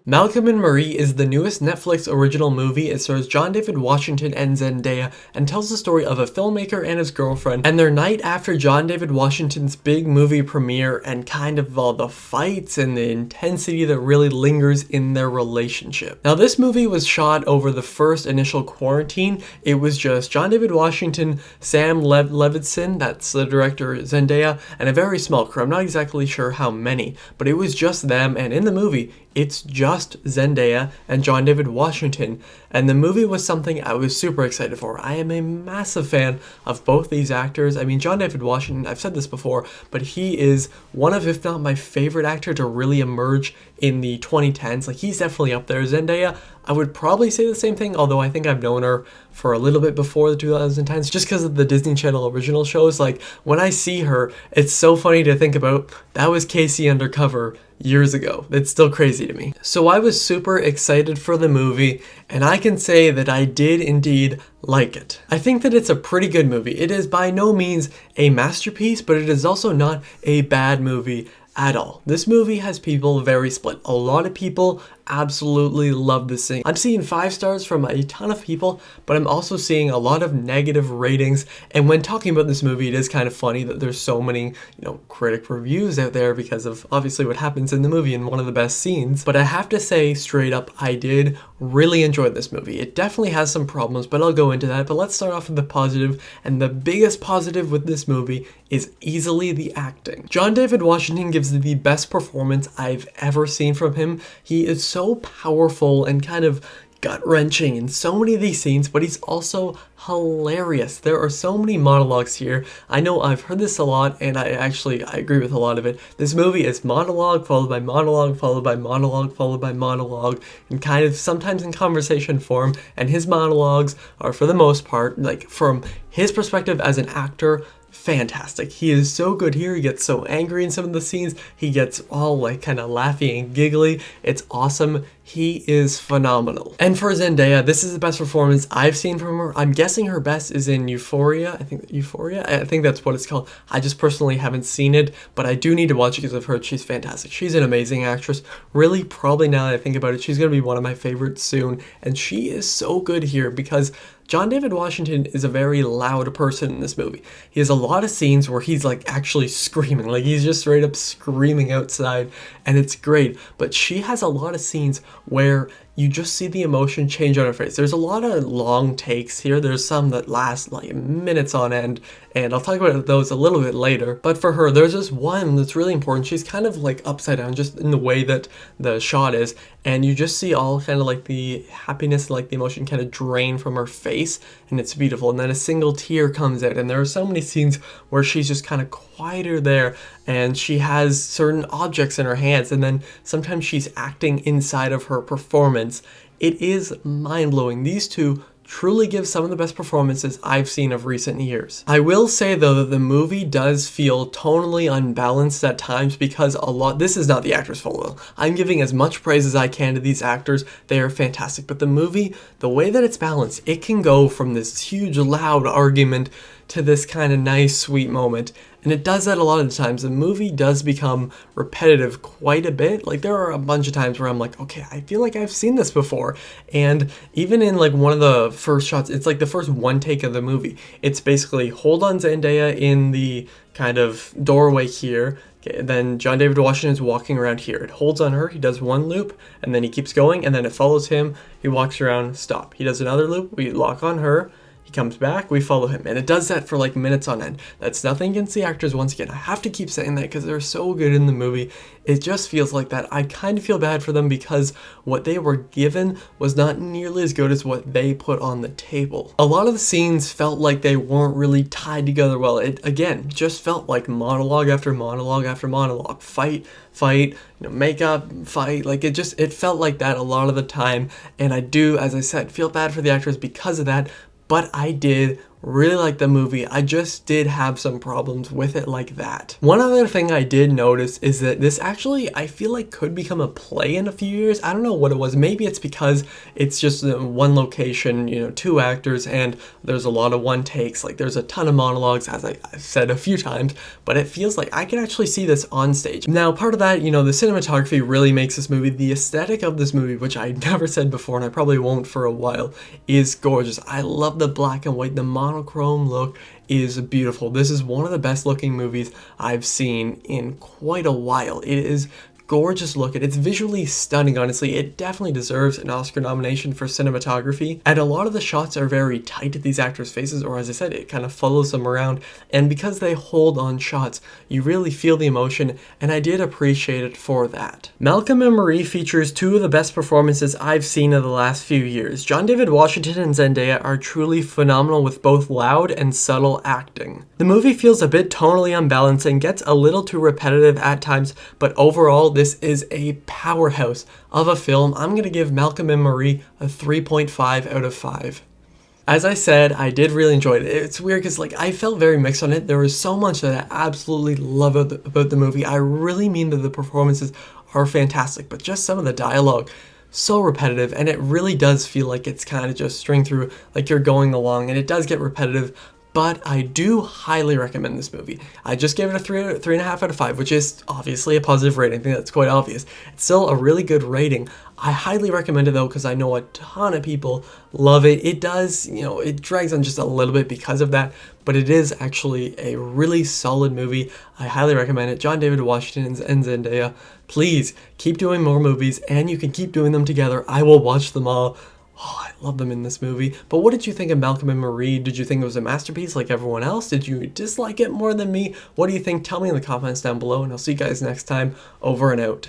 Malcom Marie is the newest Netflix original movie. It stars John David Washington and Zendaya and tells the story of a filmmaker and his girlfriend and their night after John David Washington's big movie premiere and kind of all the fights and the intensity that really lingers in their relationship. Now, this movie was shot over the first initial quarantine. It was just John David Washington, Sam Levinson, that's the director, Zendaya, and a very small crew. I'm not exactly sure how many, but it was just them, and in the movie, it's just Zendaya and John David Washington, and the movie was something I was super excited for. I am a massive fan of both these actors. I mean, John David Washington, I've said this before, but he is one of, if not my favorite actor to really emerge in the 2010s. Like, he's definitely up there. Zendaya, I would probably say the same thing, although I think I've known her for a little bit before the 2010s, just because of the Disney Channel original shows. Like, when I see her, it's so funny to think about, that was Casey Undercover years ago. It's still crazy to me. So I was super excited for the movie, and I can say that I did indeed like it. I think that it's a pretty good movie. It is by no means a masterpiece, but it is also not a bad movie at all. This movie has people very split. A lot of people absolutely love this thing. I'm seeing 5 stars from a ton of people, but I'm also seeing a lot of negative ratings. And when talking about this movie, it is kind of funny that there's so many, critic reviews out there because of obviously what happens in the movie and one of the best scenes. But I have to say straight up, I did really enjoy this movie. It definitely has some problems, but I'll go into that. But let's start off with the positive, and the biggest positive with this movie is easily the acting. John David Washington gives the best performance I've ever seen from him. He is so powerful and kind of gut-wrenching in so many of these scenes, but he's also hilarious. There are so many monologues here. I know I've heard this a lot, and I agree with a lot of it. This movie is monologue followed by monologue followed by monologue followed by monologue, and kind of sometimes in conversation form, and his monologues are, for the most part, like from his perspective as an actor, fantastic. He is so good here. He gets so angry in some of the scenes. He gets all like kind of laughy and giggly. It's awesome. He is phenomenal. And for Zendaya, this is the best performance I've seen from her. I'm guessing her best is in Euphoria. I think that's what it's called. I just personally haven't seen it, but I do need to watch it because I've heard she's fantastic. She's an amazing actress. Really, probably now that I think about it, she's going to be one of my favorites soon. And she is so good here because John David Washington is a very loud person in this movie. He has a lot of scenes where he's like actually screaming, like he's just straight up screaming outside, and it's great. But she has a lot of scenes where you just see the emotion change on her face. There's a lot of long takes here. There's some that last like minutes on end, and I'll talk about those a little bit later. But for her, there's this one that's really important. She's kind of like upside down just in the way that the shot is, and you just see all kind of like the happiness, like the emotion kind of drain from her face, and it's beautiful. And then a single tear comes out, and there are so many scenes where she's just kind of quieter there, and she has certain objects in her hands, and then sometimes she's acting inside of her performance. It is mind-blowing. These two truly give some of the best performances I've seen of recent years. I will say though that the movie does feel tonally unbalanced at times because this is not the actor's fault though. I'm giving as much praise as I can to these actors. They are fantastic, but the movie, the way that it's balanced, it can go from this huge loud argument to this kind of nice sweet moment, and it does that a lot of the times. The movie does become repetitive quite a bit. Like, there are a bunch of times where I'm like, okay, I feel like I've seen this before. And even in like one of the first shots, it's like the first one take of the movie, it's basically hold on Zendaya in the kind of doorway here. Okay, then John David Washington is walking around here. It holds on her, he does one loop, and then he keeps going, and then it follows him, he walks around, stop. He does another loop, we lock on her, he comes back, we follow him, and it does that for like minutes on end. That's nothing against the actors. Once again, I have to keep saying that because they're so good in the movie. It just feels like that. I kind of feel bad for them because what they were given was not nearly as good as what they put on the table. A lot of the scenes felt like they weren't really tied together well. It, again, just felt like monologue after monologue after monologue. Fight, makeup, fight. Like, it felt like that a lot of the time. And I do, as I said, feel bad for the actors because of that. But I did really liked the movie. I just did have some problems with it like that. One other thing I did notice is that this actually, I feel like, could become a play in a few years. I don't know what it was. Maybe it's because it's just one location, you know, 2 actors, and there's a lot of one takes. Like, there's a ton of monologues, as I've said a few times, but it feels like I can actually see this on stage. Now, part of that, you know, the cinematography really makes this movie. The aesthetic of this movie, which I never said before, and I probably won't for a while, is gorgeous. I love the black and white. The monochrome look is beautiful. This is one of the best looking movies I've seen in quite a while. It is gorgeous looking. It's visually stunning, honestly. It definitely deserves an Oscar nomination for cinematography. And a lot of the shots are very tight at these actors' faces, or as I said, it kind of follows them around. And because they hold on shots, you really feel the emotion, and I did appreciate it for that. Malcom Marie features 2 of the best performances I've seen in the last few years. John David Washington and Zendaya are truly phenomenal with both loud and subtle acting. The movie feels a bit tonally unbalanced and gets a little too repetitive at times, but overall, this is a powerhouse of a film. I'm going to give Malcom and Marie a 3.5 out of 5. As I said, I did really enjoy it. It's weird because, like, I felt very mixed on it. There was so much that I absolutely love about the movie. I really mean that the performances are fantastic, but just some of the dialogue, so repetitive, and it really does feel like it's kind of just string through, like you're going along, and it does get repetitive. But I do highly recommend this movie. I just gave it a 3.5 out of 5, which is obviously a positive rating. I think that's quite obvious. It's still a really good rating. I highly recommend it though, because I know a ton of people love it. It does, you know, it drags on just a little bit because of that, but it is actually a really solid movie. I highly recommend it. John David Washington and Zendaya, please keep doing more movies, and you can keep doing them together. I will watch them all. Oh, I love them in this movie. But what did you think of Malcom and Marie? Did you think it was a masterpiece like everyone else? Did you dislike it more than me? What do you think? Tell me in the comments down below, and I'll see you guys next time. Over and out.